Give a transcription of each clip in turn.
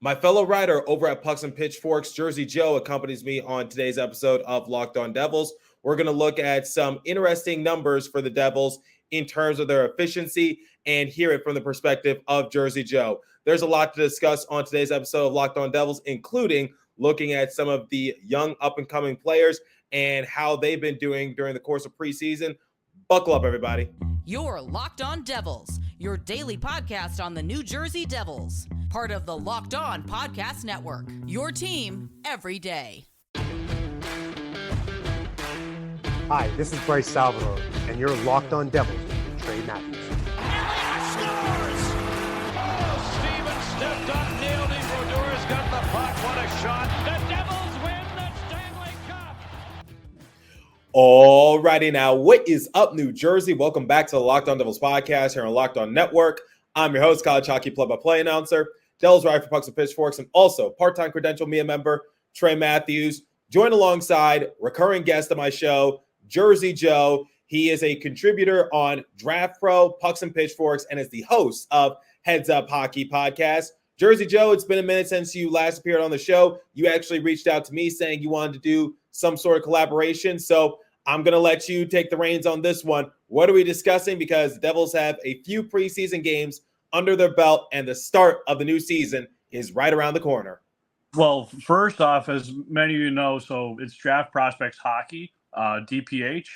My fellow writer over at Pucks and Pitchforks, Jersey Joe, accompanies me on today's episode of Locked On Devils. We're going to look at some interesting numbers for the Devils in terms of their efficiency and hear it from the perspective of Jersey Joe. There's a lot to discuss on today's episode of Locked On Devils, including looking at some of the young up-and-coming players and how they've been doing during the course of preseason. Buckle up, everybody. You're Locked On Devils, your daily podcast on the New Jersey Devils. Part of the Locked On Podcast Network, your team every day. Hi, this is Bryce Salvador, and you're Locked On Devils with Trey Matthews. Scores! Oh, Stevens stepped up, nailed it. Brodor's got the puck. What a shot. The Devils win the Stanley Cup. Alrighty now, what is up, New Jersey? Welcome back to the Locked On Devils podcast here on Locked On Network. I'm your host, college hockey play-by-play announcer, Devils writer for Pucks and Pitchforks, and also part-time credential media member, Trey Matthews. Joined alongside recurring guest of my show, Jersey Joe. He is a contributor on Draft Pro, Pucks and Pitchforks, and is the host of Heads Up Hockey Podcast. Jersey Joe, it's been a minute since you last appeared on the show. You actually reached out to me saying you wanted to do some sort of collaboration, so I'm going to let you take the reins on this one. What are we discussing? Because the Devils have a few preseason games under their belt, and the start of the new season is right around the corner. Well, first off, as many of you know, so it's Draft Prospects Hockey, DPH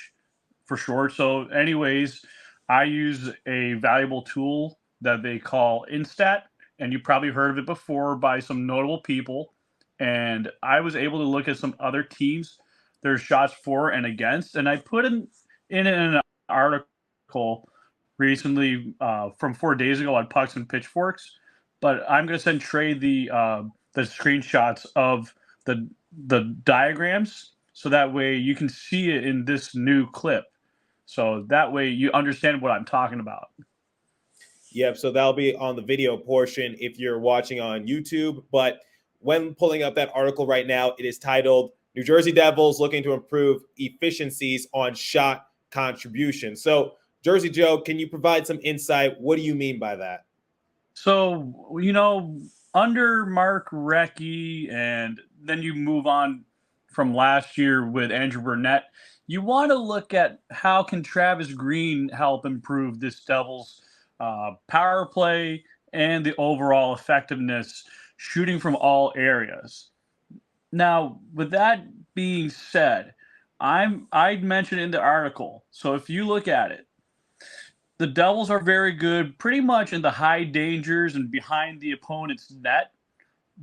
for short. So anyways, I use a valuable tool that they call Instat, and you probably heard of it before by some notable people. And I was able to look at some other teams, their shots for and against, and I put in an article recently from 4 days ago on Pucks and Pitchforks. But I'm going to send Trey the screenshots of the diagrams, so that way you can see it in this new clip. So that way you understand what I'm talking about. Yep, so that'll be on the video portion if you're watching on YouTube. But when pulling up that article right now, it is titled New Jersey Devils Looking to Improve Efficiencies on Shot Contribution. So, Jersey Joe, can you provide some insight? What do you mean by that? So, under Mark Recchi, and then you move on from last year with Andrew Burnett, you want to look at how can Travis Greene help improve this Devils power play and the overall effectiveness shooting from all areas. Now, with that being said, I mentioned in the article, so if you look at it, the Devils are very good pretty much in the high dangers and behind the opponent's net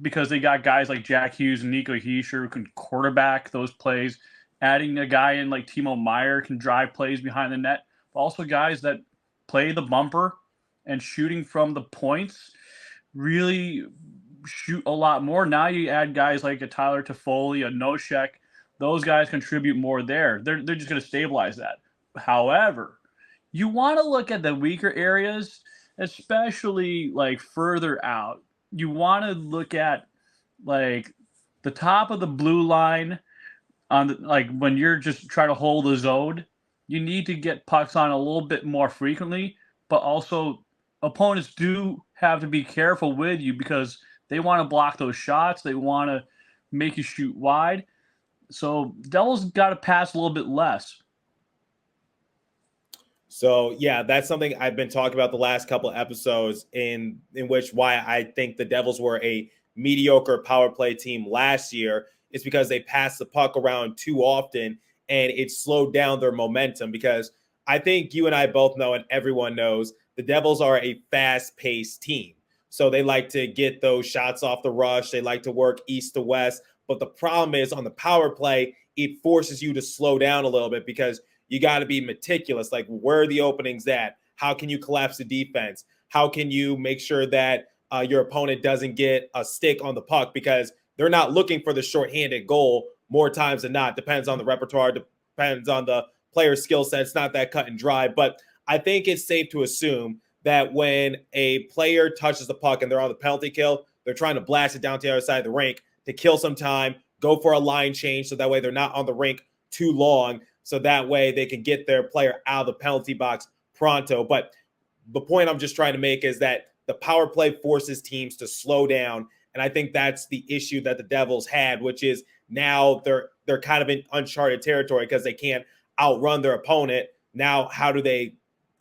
because they got guys like Jack Hughes and Nico Hischier who can quarterback those plays. Adding a guy in like Timo Meier can drive plays behind the net, but also guys that play the bumper and shooting from the points really shoot a lot more. Now you add guys like a Tyler Toffoli, a Nosek. Those guys contribute more there. They're just going to stabilize that. However, you want to look at the weaker areas, especially like further out. You want to look at like the top of the blue line on like when you're just trying to hold a zone. You need to get pucks on a little bit more frequently, but also opponents do have to be careful with you because they want to block those shots. They want to make you shoot wide. So Devils got to pass a little bit less. So, yeah, that's something I've been talking about the last couple of episodes in which why I think the Devils were a mediocre power play team last year is because they passed the puck around too often and it slowed down their momentum because I think you and I both know and everyone knows the Devils are a fast-paced team. So they like to get those shots off the rush. They like to work east to west. But the problem is on the power play, it forces you to slow down a little bit because you got to be meticulous. Like, where are the openings at? How can you collapse the defense? How can you make sure that your opponent doesn't get a stick on the puck? Because they're not looking for the shorthanded goal more times than not. Depends on the repertoire, depends on the player's skill set. It's not that cut and dry. But I think it's safe to assume that when a player touches the puck and they're on the penalty kill, they're trying to blast it down to the other side of the rink to kill some time, go for a line change so that way they're not on the rink too long. So that way they can get their player out of the penalty box pronto. But the point I'm just trying to make is that the power play forces teams to slow down And I think that's the issue that the Devils had, which is now they're kind of in uncharted territory because they can't outrun their opponent. Now, how do they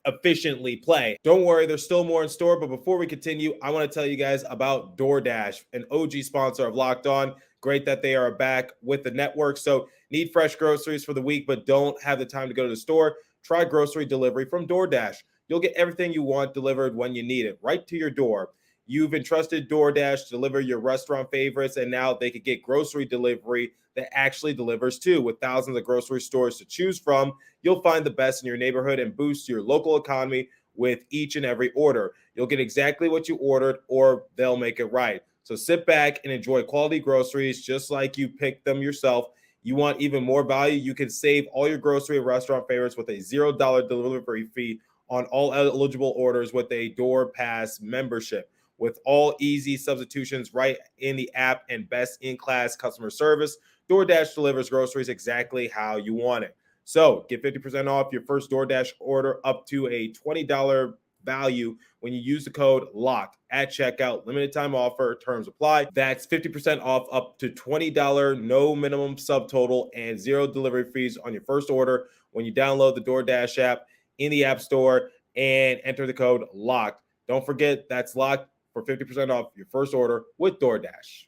efficiently play? Don't worry, there's still more in store. But before we continue, I want to tell you guys about DoorDash, an OG sponsor of Locked On. Great that they are back with the network. So need fresh groceries for the week, but don't have the time to go to the store? Try grocery delivery from DoorDash. You'll get everything you want delivered when you need it, right to your door. You've entrusted DoorDash to deliver your restaurant favorites, and now they could get grocery delivery that actually delivers too. With thousands of grocery stores to choose from, you'll find the best in your neighborhood and boost your local economy with each and every order. You'll get exactly what you ordered, or they'll make it right. So sit back and enjoy quality groceries just like you picked them yourself. You want even more value? You can save all your grocery and restaurant favorites with a $0 delivery fee on all eligible orders with a Door Pass membership. With all easy substitutions right in the app and best-in-class customer service, DoorDash delivers groceries exactly how you want it. So get 50% off your first DoorDash order up to a $20 value when you use the code LOCKED at checkout. Limited time offer, terms apply. That's 50% off up to $20, no minimum subtotal, and zero delivery fees on your first order when you download the DoorDash app in the App Store and enter the code LOCKED. Don't forget, that's LOCKED for 50% off your first order with DoorDash.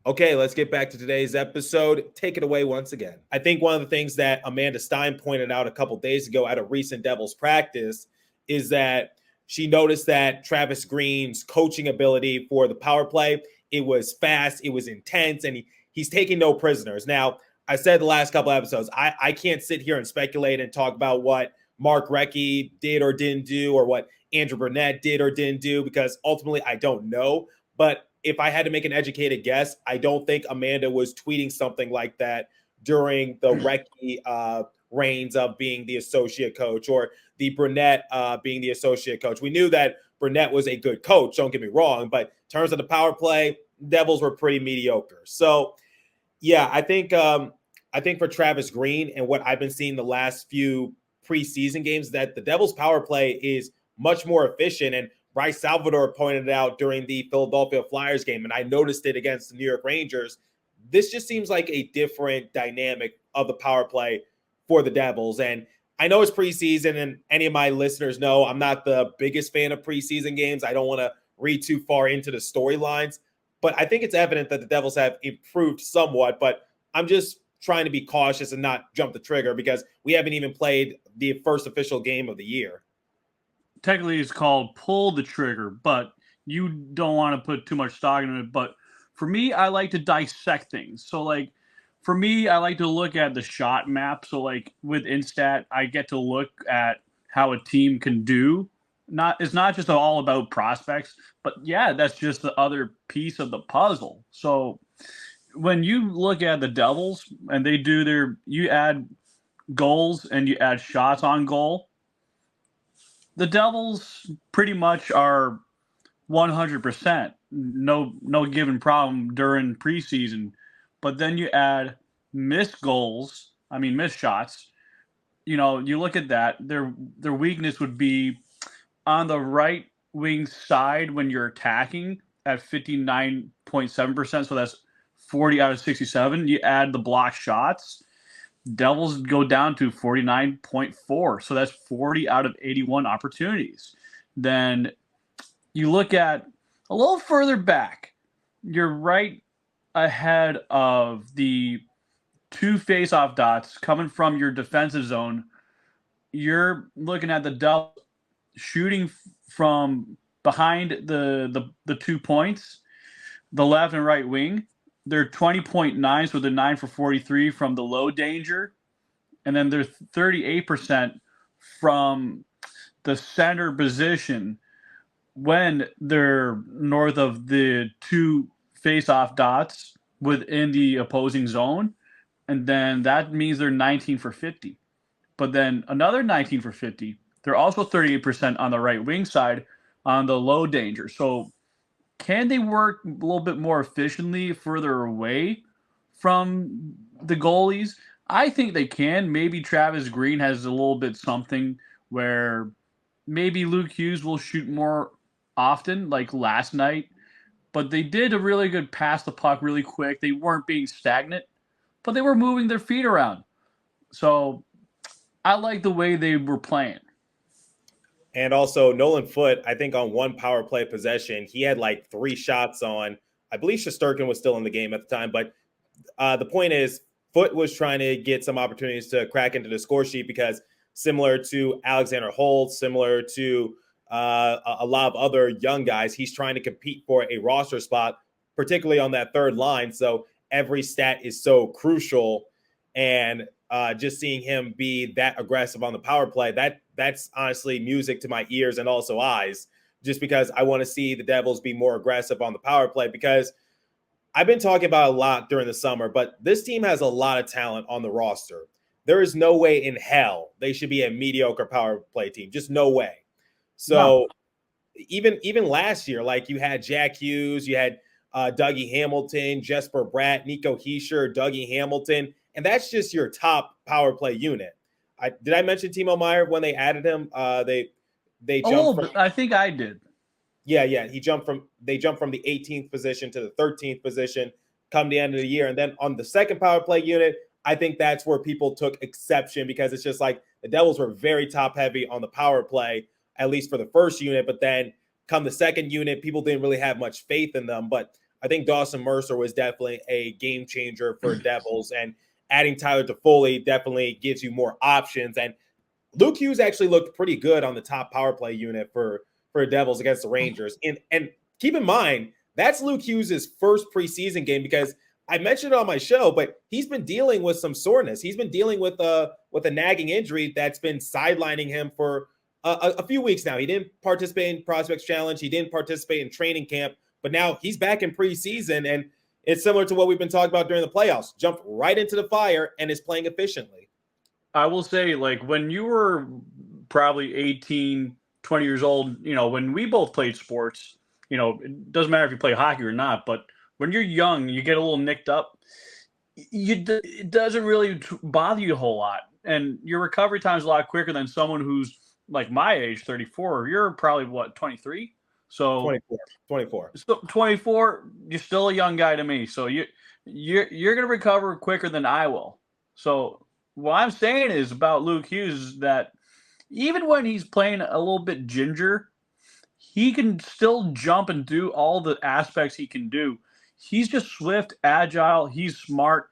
Okay, let's get back to today's episode. Take it away once again. I think one of the things that Amanda Stein pointed out a couple days ago at a recent Devils practice is that she noticed that Travis Greene's coaching ability for the power play, it was fast, it was intense, and he's taking no prisoners. Now, I said the last couple episodes, I can't sit here and speculate and talk about what Mark Recchi did or didn't do, or what Andrew Burnett did or didn't do, because ultimately I don't know. But if I had to make an educated guess, I don't think Amanda was tweeting something like that during the Recchi reigns of being the associate coach, or the Burnett being the associate coach. We knew that Burnett was a good coach, don't get me wrong, but in terms of the power play, Devils were pretty mediocre. So, yeah, I think for Travis Greene and what I've been seeing the last few preseason games, that the Devils power play is much more efficient. And Bryce Salvador pointed it out during the Philadelphia Flyers game, and I noticed it against the New York Rangers. This just seems like a different dynamic of the power play for the Devils. And I know it's preseason, and any of my listeners know I'm not the biggest fan of preseason games. I don't want to read too far into the storylines, but I think it's evident that the Devils have improved somewhat. But I'm just trying to be cautious and not jump the trigger because we haven't even played the first official game of the year. Technically it's called pull the trigger, but you don't want to put too much stock into it. But for me, I like to dissect things. So like for me, I like to look at the shot map. So like with Instat, I get to look at how a team can do. It's not just all about prospects, but yeah, that's just the other piece of the puzzle. So when you look at the Devils and they do you add goals and you add shots on goal, the Devils pretty much are 100%, no given problem during preseason. But then you add missed shots. You know, you look at that, their weakness would be on the right wing side when you're attacking at 59.7%. So that's 40 out of 67. You add the block shots, Devils go down to 49.4. So that's 40 out of 81 opportunities. Then you look at a little further back, you're right ahead of the two face-off dots coming from your defensive zone. You're looking at the Devils shooting from behind the 2 points, the left and right wing. They're 20.9, so they're 9 for 43 from the low danger. And then they're 38% from the center position when they're north of the two face-off dots within the opposing zone. And then that means they're 19 for 50. But then another 19 for 50. They're also 38% on the right wing side on the low danger. So can they work a little bit more efficiently further away from the goalies? I think they can. Maybe Travis Greene has a little bit something where maybe Luke Hughes will shoot more often, like last night. but they did a really good pass the puck really quick. They weren't being stagnant, but they were moving their feet around. So I like the way they were playing. And also Nolan Foote, I think on one power play possession, he had like 3 shots on. I believe Shesterkin was still in the game at the time, but the point is Foote was trying to get some opportunities to crack into the score sheet because similar to Alexander Holt, similar to a lot of other young guys, he's trying to compete for a roster spot, particularly on that third line. So every stat is so crucial, and just seeing him be that aggressive on the power play, that's honestly music to my ears and also eyes, just because I want to see the Devils be more aggressive on the power play, because I've been talking about a lot during the summer, but this team has a lot of talent on the roster. There is no way in hell they should be a mediocre power play team. Just no way. So even last year, like you had Jack Hughes, you had Dougie Hamilton, Jesper Bratt, Nico Hischier, Dougie Hamilton, and that's just your top power play unit. Did I mention Timo Meier when they added him? They jumped from, I think I did. Yeah. They jumped from the 18th position to the 13th position come the end of the year. And then on the second power play unit, I think that's where people took exception, because it's just like the Devils were very top heavy on the power play, at least for the first unit. But then come the second unit, people didn't really have much faith in them. But I think Dawson Mercer was definitely a game changer for Devils, and adding Tyler Toffoli definitely gives you more options. And Luke Hughes actually looked pretty good on the top power play unit for Devils against the Rangers. And keep in mind, that's Luke Hughes' first preseason game, because I mentioned it on my show, but he's been dealing with some soreness. He's been dealing with a nagging injury that's been sidelining him for a few weeks now. He didn't participate in Prospects Challenge. He didn't participate in training camp, but now he's back in preseason, and it's similar to what we've been talking about during the playoffs. Jumped right into the fire and is playing efficiently. I will say, like, when you were probably 18, 20 years old, when we both played sports, it doesn't matter if you play hockey or not, but when you're young, you get a little nicked up, it doesn't really bother you a whole lot. And your recovery time is a lot quicker than someone who's like my age, 34. You're probably, 23? So 24. So 24, you're still a young guy to me. So you're going to recover quicker than I will. So what I'm saying is about Luke Hughes is that even when he's playing a little bit ginger, he can still jump and do all the aspects he can do. He's just swift, agile. He's smart.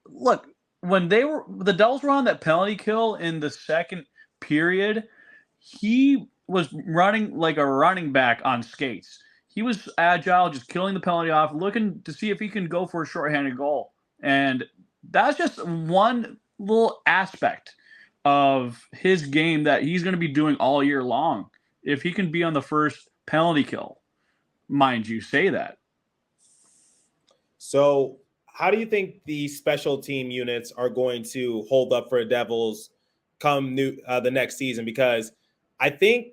Look, when the Devils were on that penalty kill in the second period, he was running like a running back on skates. He was agile, just killing the penalty off, looking to see if he can go for a shorthanded goal. And that's just one little aspect of his game that he's going to be doing all year long. If he can be on the first penalty kill, mind you, say that. So how do you think the special team units are going to hold up for the Devils come the next season? Because I think,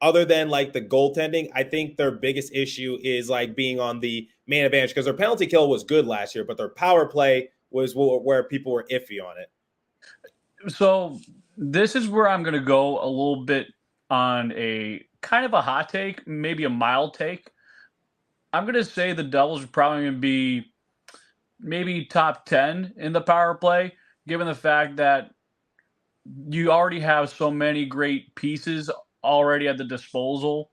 other than like the goaltending, I think their biggest issue is like being on the man advantage, because their penalty kill was good last year, but their power play was where people were iffy on it. So this is where I'm going to go a little bit on a kind of a hot take, maybe a mild take. I'm going to say the Devils are probably going to be maybe top 10 in the power play, given the fact that you already have so many great pieces already at the disposal,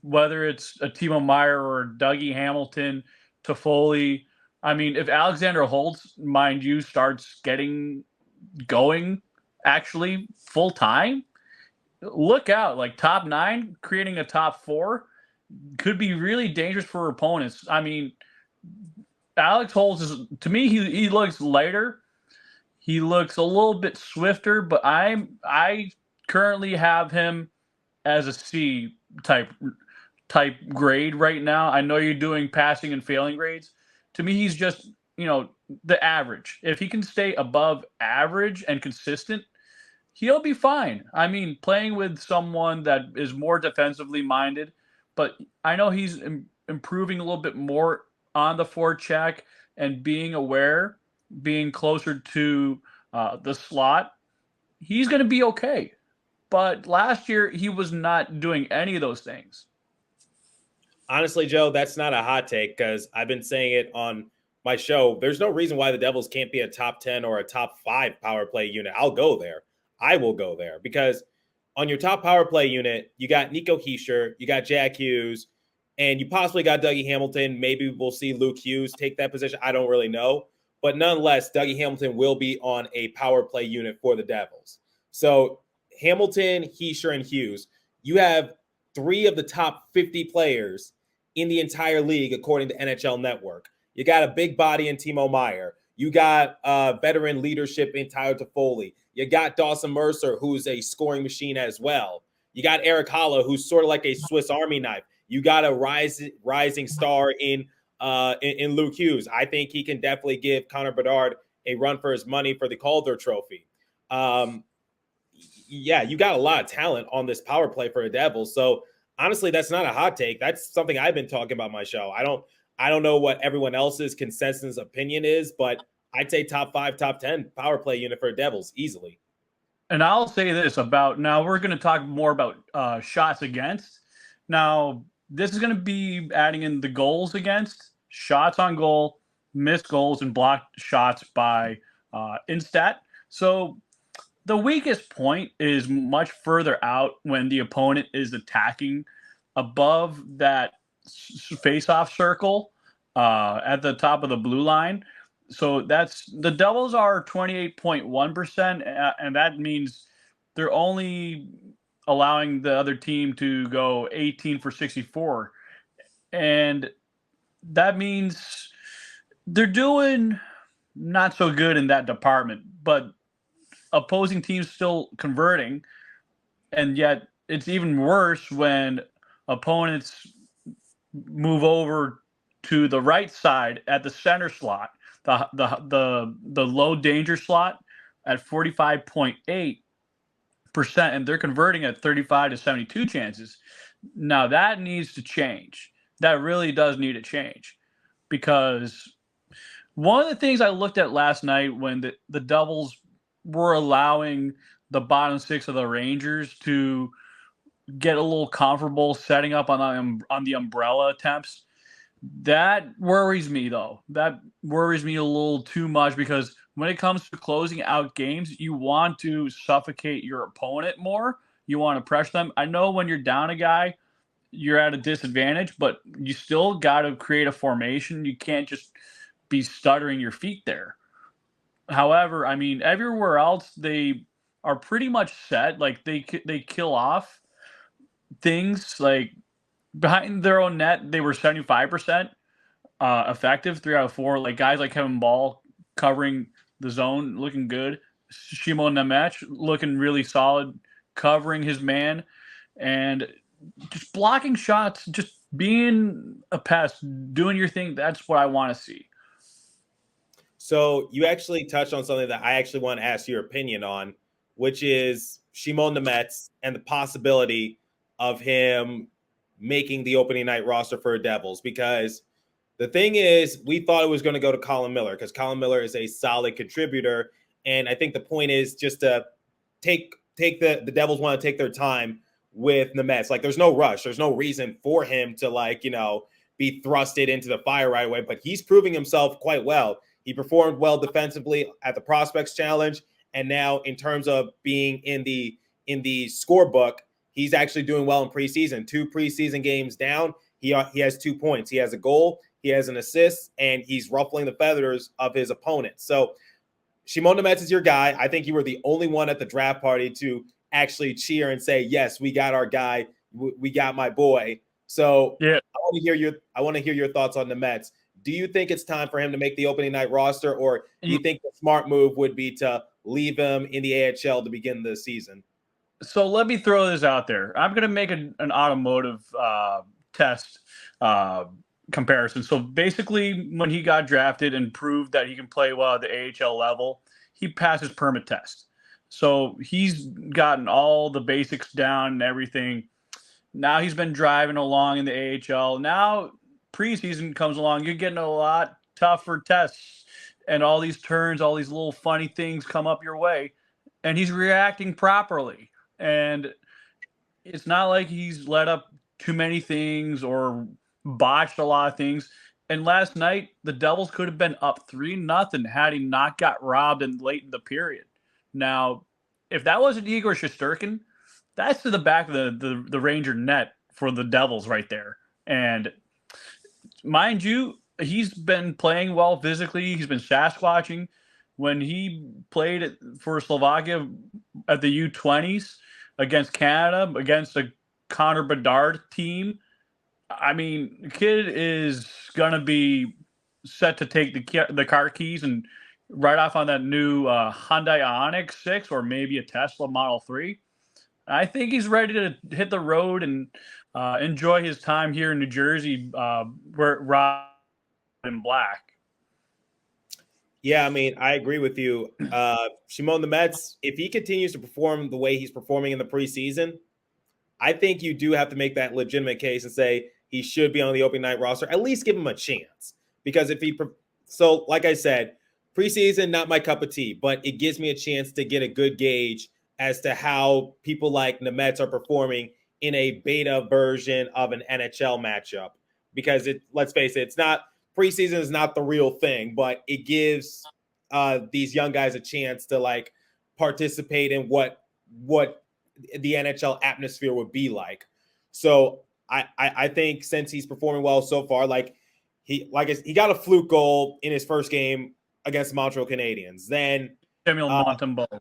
whether it's a Timo Meier or Dougie Hamilton, Toffoli. I mean, if Alexander Holtz, mind you, starts getting going actually full time, look out. Like top 9, creating a top 4 could be really dangerous for opponents. I mean, Alex Holtz is, to me, he looks lighter. He looks a little bit swifter, but I currently have him as a C type grade right now. I know you're doing passing and failing grades. To me, he's just, the average. If he can stay above average and consistent, he'll be fine. I mean, playing with someone that is more defensively minded, but I know he's improving a little bit more on the forecheck and being aware, being closer to the slot. He's going to be okay. But last year, he was not doing any of those things. Honestly, Joe, that's not a hot take because I've been saying it on my show. There's no reason why the Devils can't be a top 10 or a top 5 power play unit. I'll go there. I will go there because on your top power play unit, you got Nico Hischier, you got Jack Hughes, and you possibly got Dougie Hamilton. Maybe we'll see Luke Hughes take that position. I don't really know. But nonetheless, Dougie Hamilton will be on a power play unit for the Devils. So Hamilton, Hischier, and Hughes, you have 3 of the top 50 players in the entire league, according to NHL Network. You got a big body in Timo Meier. You got veteran leadership in Tyler Toffoli. You got Dawson Mercer, who's a scoring machine as well. You got Eric Haula, who's sort of like a Swiss Army knife. You got a rising star in Luke Hughes. I think he can definitely give Connor Bedard a run for his money for the Calder Trophy. Yeah, you got a lot of talent on this power play for the Devils. So honestly, that's not a hot take. That's something I've been talking about on my show. I don't know what everyone else's consensus opinion is, but I'd say top 5, top 10 power play unit for the Devils easily. And I'll say this about now we're going to talk more about shots against. Now, this is going to be adding in the goals against, shots on goal, missed goals, and blocked shots by Instat. So the weakest point is much further out when the opponent is attacking above that face-off circle at the top of the blue line. So that's the Devils are 28.1%, and that means they're only allowing the other team to go 18 for 64. And that means they're doing not so good in that department, but opposing teams still converting. And yet it's even worse when opponents move over to the right side at the center slot, the low danger slot at 45.8%, and they're converting at 35 to 72 chances. Now that needs to change. That really does need to change, because one of the things I looked at last night when the Devils were allowing the bottom 6 of the Rangers to get a little comfortable setting up on the umbrella attempts. That worries me, though. That worries me a little too much, because when it comes to closing out games, you want to suffocate your opponent more. You want to pressure them. I know when you're down a guy, you're at a disadvantage, but you still got to create a formation. You can't just be stuttering your feet there. However, I mean, everywhere else, they are pretty much set. Like, they kill off things. Like, behind their own net, they were 75% effective, 3 out of 4. Like, guys like Kevin Ball covering the zone, looking good. Shimon Nemec looking really solid, covering his man, and just blocking shots, just being a pest, doing your thing. That's what I want to see. So you actually touched on something that I actually want to ask your opinion on, which is Shimon Nemec and the possibility of him making the opening night roster for Devils. Because the thing is, we thought it was going to go to Colin Miller, because Colin Miller is a solid contributor. And I think the point is just to take the Devils want to take their time with Nemec. Like, there's no rush. There's no reason for him to, be thrusted into the fire right away. But he's proving himself quite well. He performed well defensively at the Prospects Challenge. And now in terms of being in the scorebook, he's actually doing well in preseason. 2 preseason games down, he has 2 points. He has a goal, he has an assist, and he's ruffling the feathers of his opponents. So Shimon Nemec is your guy. I think you were the only one at the draft party to actually cheer and say, yes, we got our guy. We got my boy. So yeah, I want to hear your thoughts on Nemec. Do you think it's time for him to make the opening night roster, or do you think the smart move would be to leave him in the AHL to begin the season? So let me throw this out there. I'm going to make an automotive test comparison. So basically, when he got drafted and proved that he can play well at the AHL level, he passed his permit test. So he's gotten all the basics down and everything. Now he's been driving along in the AHL. Now preseason comes along, you're getting a lot tougher tests, and all these turns, all these little funny things come up your way, and he's reacting properly. And it's not like he's let up too many things or botched a lot of things. And last night, the Devils could have been up 3-0 had he not got robbed late in the period. Now, if that wasn't Igor Shesterkin, that's to the back of the Ranger net for the Devils right there. And mind you, he's been playing well physically. He's been Sasquatching. When he played for Slovakia at the U20s against Canada, against a Connor Bedard team, I mean, the kid is going to be set to take the car keys and ride off on that new Hyundai Ioniq 6 or maybe a Tesla Model 3. I think he's ready to hit the road and enjoy his time here in New Jersey, where in black. Yeah, I mean, I agree with you. Shimon Nemets, if he continues to perform the way he's performing in the preseason, I think you do have to make that legitimate case and say he should be on the opening night roster. At least give him a chance. Because so like I said, preseason, not my cup of tea, but it gives me a chance to get a good gauge as to how people like Nemets are performing in a beta version of an NHL matchup. Because let's face it, preseason is not the real thing, but it gives these young guys a chance to like participate in what the NHL atmosphere would be like. So I think since he's performing well so far, he got a fluke goal in his first game against the Montreal Canadiens. Then Samuel Montembeault.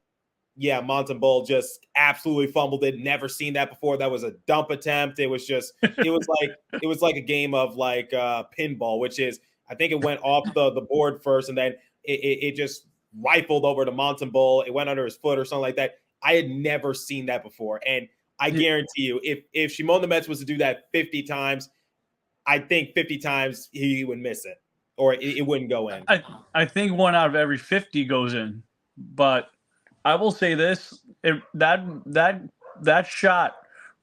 Yeah, Montembeault just absolutely fumbled it. Never seen that before. That was a dump attempt. It was like a game of pinball, which is, I think it went off the board first, and then it just rifled over to Montembeault. It went under his foot or something like that. I had never seen that before. And I guarantee you, if Shimon Nemets was to do that 50 times, I think 50 times he would miss it, or it wouldn't go in. I think 1 out of every 50 goes in. But I will say this, that shot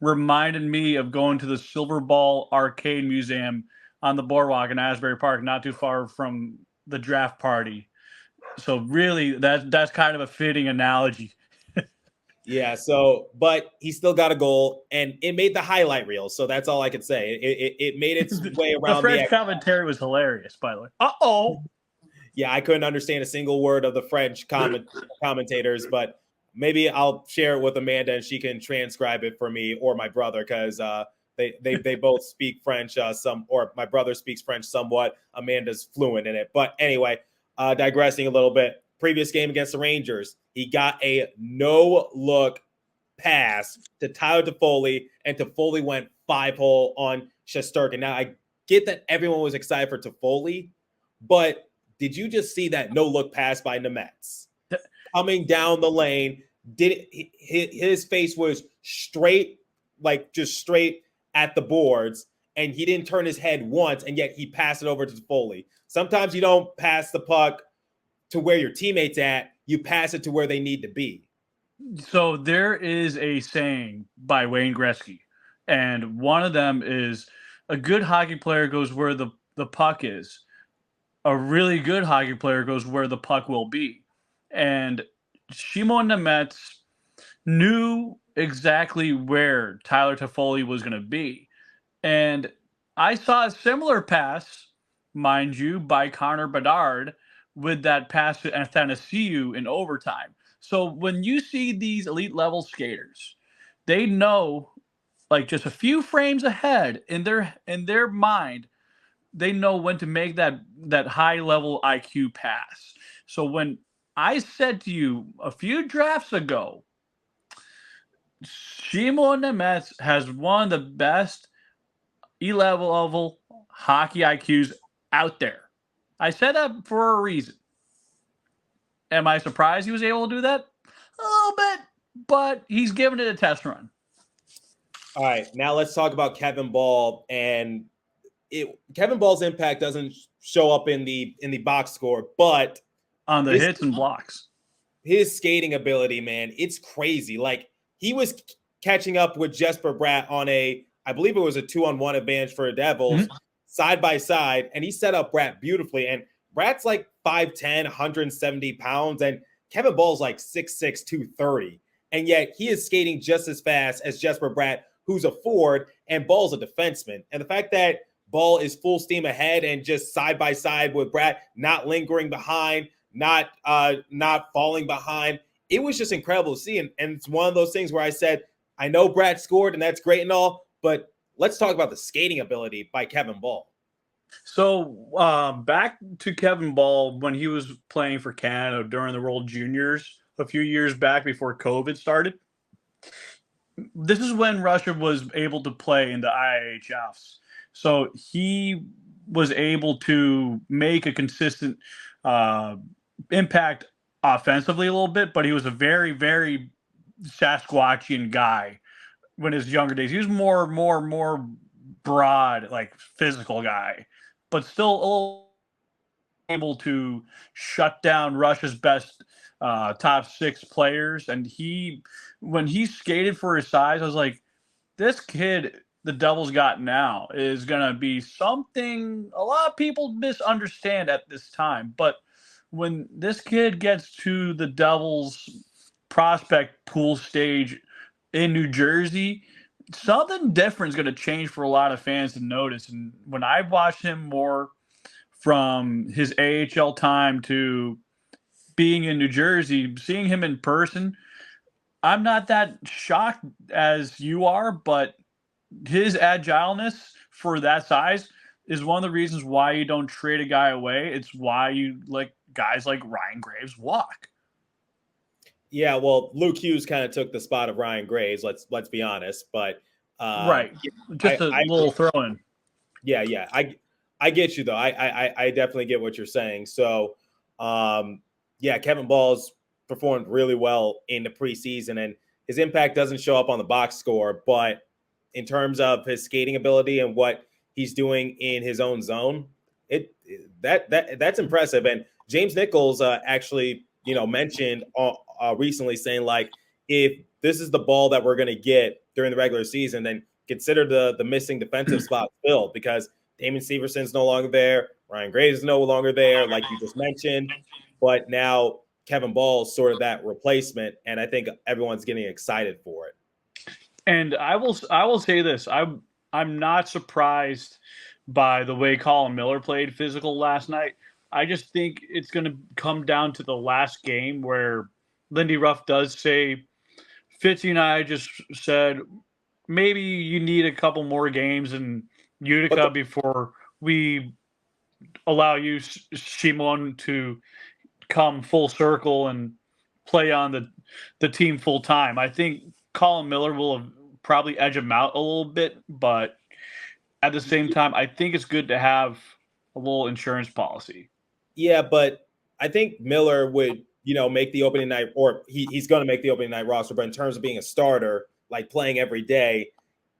reminded me of going to the Silver Ball Arcade Museum on the boardwalk in Asbury Park, not too far from the draft party. So really, that's kind of a fitting analogy. Yeah, but he still got a goal, and it made the highlight reel, so that's all I could say. It made its way around. The French commentary was hilarious, by the way. Uh-oh. Yeah, I couldn't understand a single word of the French commentators, but maybe I'll share it with Amanda, and she can transcribe it for me or my brother, because they both speak French or my brother speaks French somewhat. Amanda's fluent in it. But anyway, digressing a little bit. Previous game against the Rangers, he got a no-look pass to Tyler Toffoli, and Toffoli went 5-hole on Shesterkin. Now, I get that everyone was excited for Toffoli, but did you just see that no-look pass by Nemets? Coming down the lane, his face was straight, just straight at the boards, and he didn't turn his head once, and yet he passed it over to Toffoli. Sometimes you don't pass the puck to where your teammate's at, you pass it to where they need to be. So there is a saying by Wayne Gretzky, and one of them is a good hockey player goes where the puck is. A really good hockey player goes where the puck will be. And Shimon Nemets knew exactly where Tyler Toffoli was going to be. And I saw a similar pass, mind you, by Connor Bedard with that pass to Athanasiou in overtime. So when you see these elite level skaters, they know, just a few frames ahead in their mind, they know when to make that high level IQ pass. So when I said to you a few drafts ago, Shimon Nemets has one of the best level hockey IQs out there. I said that for a reason. Am I surprised he was able to do that? A little bit, but he's given it a test run. All right, now let's talk about Kevin Ball. And Kevin Ball's impact doesn't show up in the box score, but on the hits and blocks, his skating ability, man, it's crazy. He was catching up with Jesper Bratt on I believe it was a 2-on-1 advantage for the Devils, side by side, and he set up Bratt beautifully. And Bratt's 5'10", 170 pounds, and Kevin Ball's 6'6", 230. And yet he is skating just as fast as Jesper Bratt, who's a forward, and Ball's a defenseman. And the fact that Ball is full steam ahead and just side by side with Brad, not lingering behind, not falling behind. It was just incredible to see. And it's one of those things where I said, I know Brad scored and that's great and all, but let's talk about the skating ability by Kevin Ball. So back to Kevin Ball when he was playing for Canada during the World Juniors a few years back before COVID started. This is when Russia was able to play in the IIHFs. So he was able to make a consistent impact offensively a little bit, but he was a very, very Sasquatchian guy when his younger days. He was more broad, like physical guy, but still able to shut down Russia's best top 6 players. And when he skated for his size, I was like, this kid the Devils got now is going to be something a lot of people misunderstand at this time. But when this kid gets to the Devils prospect pool stage in New Jersey, something different is going to change for a lot of fans to notice. And when I've watched him more from his AHL time to being in New Jersey, seeing him in person, I'm not that shocked as you are, but his agileness for that size is one of the reasons why you don't trade a guy away. It's why you like guys like Ryan Graves walk. Yeah, well, Luke Hughes kind of took the spot of Ryan Graves. Let's be honest, but right, just a little throw in. Yeah, I get you though. I definitely get what you're saying. So, yeah, Kevin Ball's performed really well in the preseason, and his impact doesn't show up on the box score, but in terms of his skating ability and what he's doing in his own zone, that's impressive. And James Nichols actually, mentioned recently saying, like, if this is the Ball that we're going to get during the regular season, then consider the missing defensive spot filled, because Damon Severson's no longer there, Ryan Graves is no longer there, like you just mentioned, but now Kevin Ball's sort of that replacement, and I think everyone's getting excited for it. And I will say this: I'm not surprised by the way Colin Miller played physical last night. I just think it's going to come down to the last game where Lindy Ruff does say, Fitzy and I just said, maybe you need a couple more games in Utica before we allow you, Shimon, to come full circle and play on the team full time. I think Colin Miller will probably edge him out a little bit, but at the same time, I think it's good to have a little insurance policy. Yeah, but I think Miller would, make the opening night, or he's going to make the opening night roster. But in terms of being a starter, like playing every day,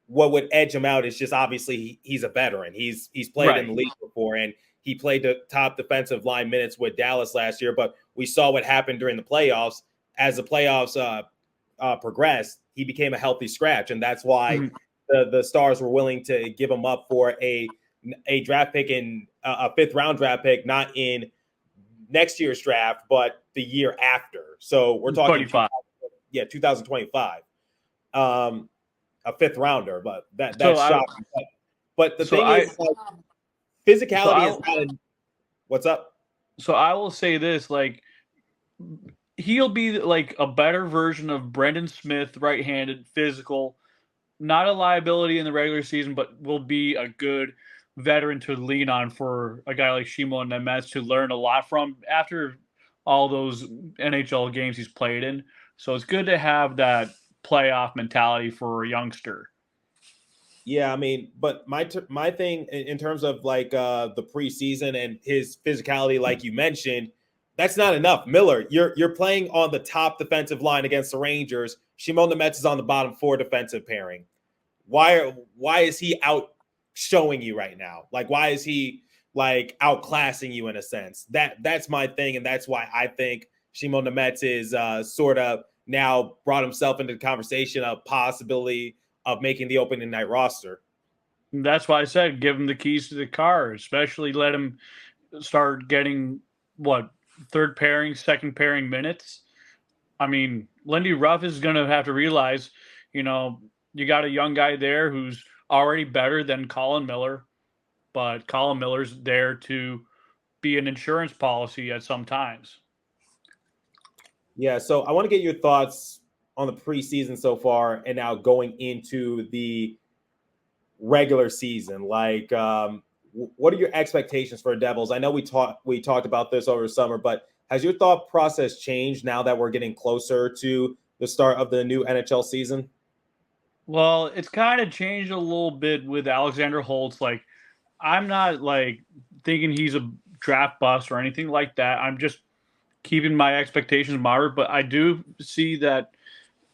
what would edge him out is just obviously he's a veteran. He's played in the league before, and he played the top defensive line minutes with Dallas last year. But we saw what happened during the playoffs. As the playoffs progressed, he became a healthy scratch, and that's why the Stars were willing to give him up for a draft pick in a 5th round draft pick, not in next year's draft, but the year after. So we're talking 2025. A 5th rounder, but that's shocking. But the thing is, physicality is not. What's up? So I will say this: like, he'll be like a better version of Brendan Smith, right-handed, physical, not a liability in the regular season, but will be a good veteran to lean on for a guy like Shimon Nemeth to learn a lot from after all those NHL games he's played in. So it's good to have that playoff mentality for a youngster. Yeah, I mean, but my thing in terms of like the preseason and his physicality, like you mentioned, that's not enough. Miller, you're playing on the top defensive line against the Rangers. Shimon Nemeth is on the bottom 4 defensive pairing. Why is he out showing you right now? Like, why is he like outclassing you in a sense? That's my thing, and that's why I think Shimon Nemeth is sort of now brought himself into the conversation of possibility of making the opening night roster. That's why I said give him the keys to the car, especially let him start getting 3rd pairing, 2nd pairing minutes. I mean, Lindy Ruff is going to have to realize, you got a young guy there who's already better than Colin Miller. but Colin Miller's there to be an insurance policy at some times. Yeah, so I want to get your thoughts on the preseason so far and now going into the regular season. Like, what are your expectations for Devils? I know we talked about this over summer, but has your thought process changed now that we're getting closer to the start of the new NHL season? Well, it's kind of changed a little bit with Alexander Holtz. Like, I'm not like thinking he's a draft bust or anything like that. I'm just keeping my expectations moderate, but I do see that,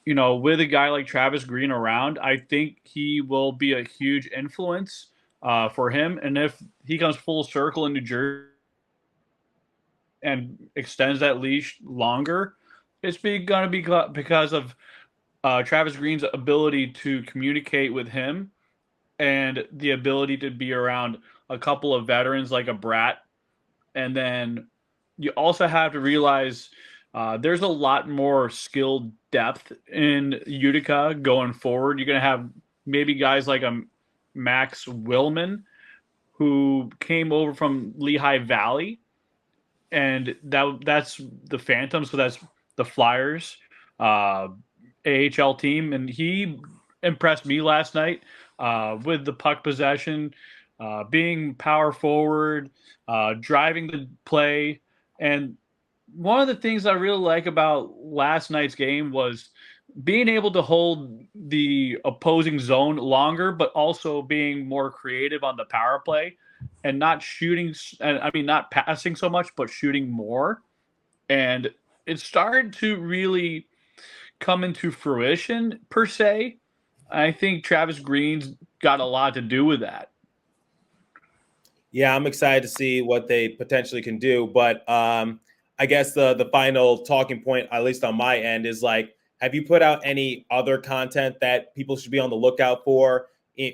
with a guy like Travis Greene around, I think he will be a huge influence for him. And if he comes full circle in New Jersey and extends that leash longer, it's going to be because of Travis Greene's ability to communicate with him and the ability to be around a couple of veterans like a Brat. And then you also have to realize there's a lot more skilled depth in Utica going forward. You're going to have maybe guys like a Max Willman, who came over from Lehigh Valley, and that's the Phantoms, so that's the Flyers AHL team, and he impressed me last night with the puck possession, being power forward, driving the play. And one of the things I really like about last night's game was being able to hold the opposing zone longer, but also being more creative on the power play and not shooting. I mean, not passing so much, but shooting more. And it started to really come into fruition, per se. I think Travis Greene's got a lot to do with that. Yeah, I'm excited to see what they potentially can do. But I guess the final talking point, at least on my end, is like, have you put out any other content that people should be on the lookout for,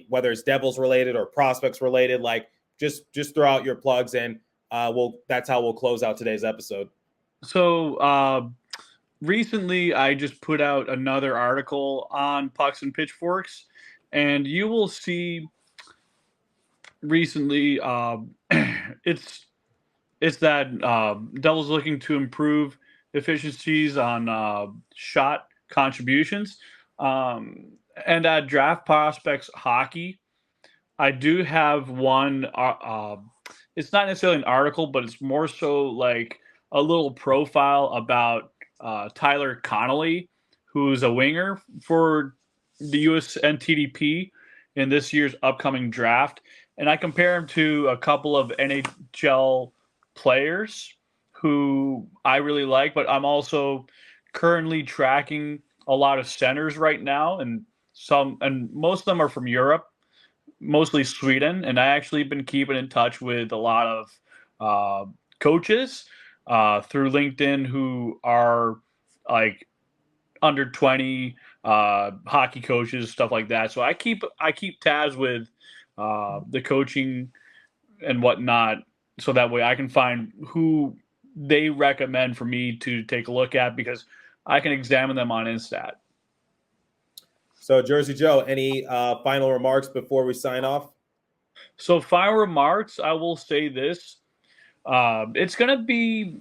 whether it's Devils related or prospects related? Like, just throw out your plugs, and that's how we'll close out today's episode. So recently, I just put out another article on Pucks and Pitchforks, and you will see recently it's that Devils looking to improve efficiencies on shot contributions, and at Draft Prospects Hockey, I do have one. It's not necessarily an article, but it's more so like a little profile about Tyler Connolly, who's a winger for the USNTDP in this year's upcoming draft. And I compare him to a couple of NHL players who I really like, but I'm also currently tracking a lot of centers right now, and most of them are from Europe, mostly Sweden. And I actually been keeping in touch with a lot of coaches through LinkedIn who are like under 20 hockey coaches, stuff like that. So I keep tabs with the coaching and whatnot, so that way I can find who they recommend for me to take a look at, because I can examine them on Instat. So, Jersey Joe, any final remarks before we sign off? So, final remarks, I will say this. It's going to be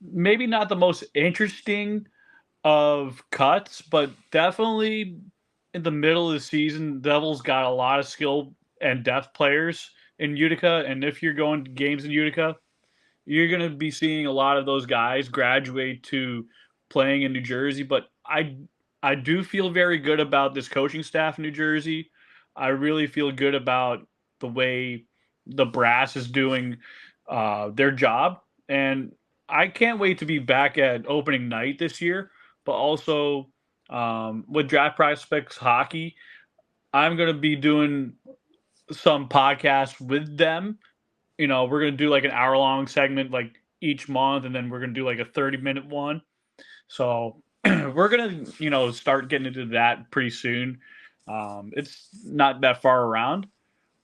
maybe not the most interesting of cuts, but definitely in the middle of the season, Devils got a lot of skill and depth players in Utica. And if you're going to games in Utica, you're going to be seeing a lot of those guys graduate to playing in New Jersey. But I do feel very good about this coaching staff in New Jersey. I really feel good about the way the brass is doing their job. And I can't wait to be back at opening night this year, but also with Draft Prospects Hockey, I'm going to be doing some podcasts with them. We're going to do like an hour-long segment like each month, and then we're going to do like a 30-minute one. So we're going to, start getting into that pretty soon. It's not that far around.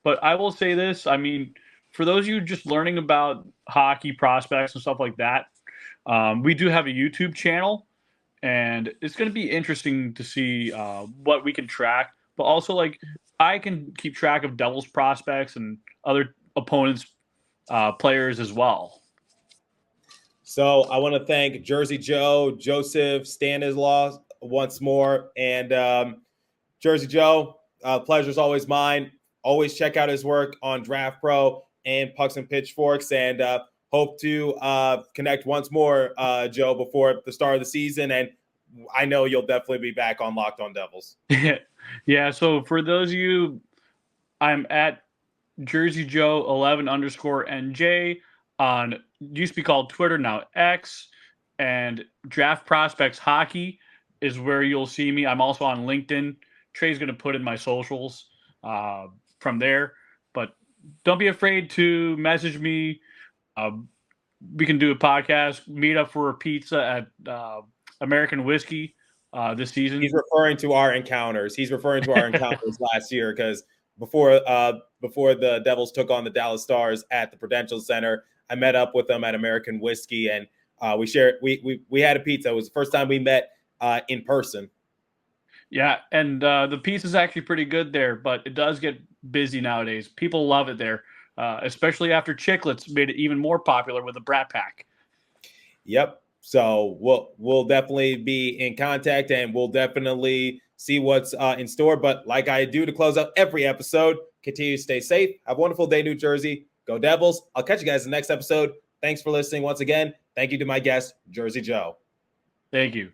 But I will say this, I mean, for those of you just learning about hockey prospects and stuff like that, we do have a YouTube channel, and it's going to be interesting to see what we can track. But also, like, I can keep track of Devils prospects and other opponents' players as well. So I want to thank Jersey Joe, Joseph Stanislaw once more. And Jersey Joe, pleasure's always mine. Always check out his work on Draft Pro and Pucks and Pitchforks. And hope to connect once more, Joe, before the start of the season. And I know you'll definitely be back on Locked On Devils. Yeah, so for those of you, I'm at Jersey Joe 11_NJ on used to be called Twitter, now X, and Draft Prospects Hockey is where you'll see me. I'm also on LinkedIn. Trey's going to put in my socials from there, but don't be afraid to message me. We can do a podcast, meet up for a pizza at American Whiskey this season. He's referring to our encounters. Last year because before the Devils took on the Dallas Stars at the Prudential Center, I met up with them at American Whiskey, and we had a pizza. It was the first time we met in person. Yeah, and the pizza is actually pretty good there, but it does get busy nowadays. People love it there, especially after Chiclets made it even more popular with the Brat Pack. Yep. So we'll definitely be in contact, and we'll definitely see what's in store. But like I do to close out every episode, continue to stay safe. Have a wonderful day, New Jersey. Go Devils. I'll catch you guys in the next episode. Thanks for listening once again. Thank you to my guest, Jersey Joe. Thank you.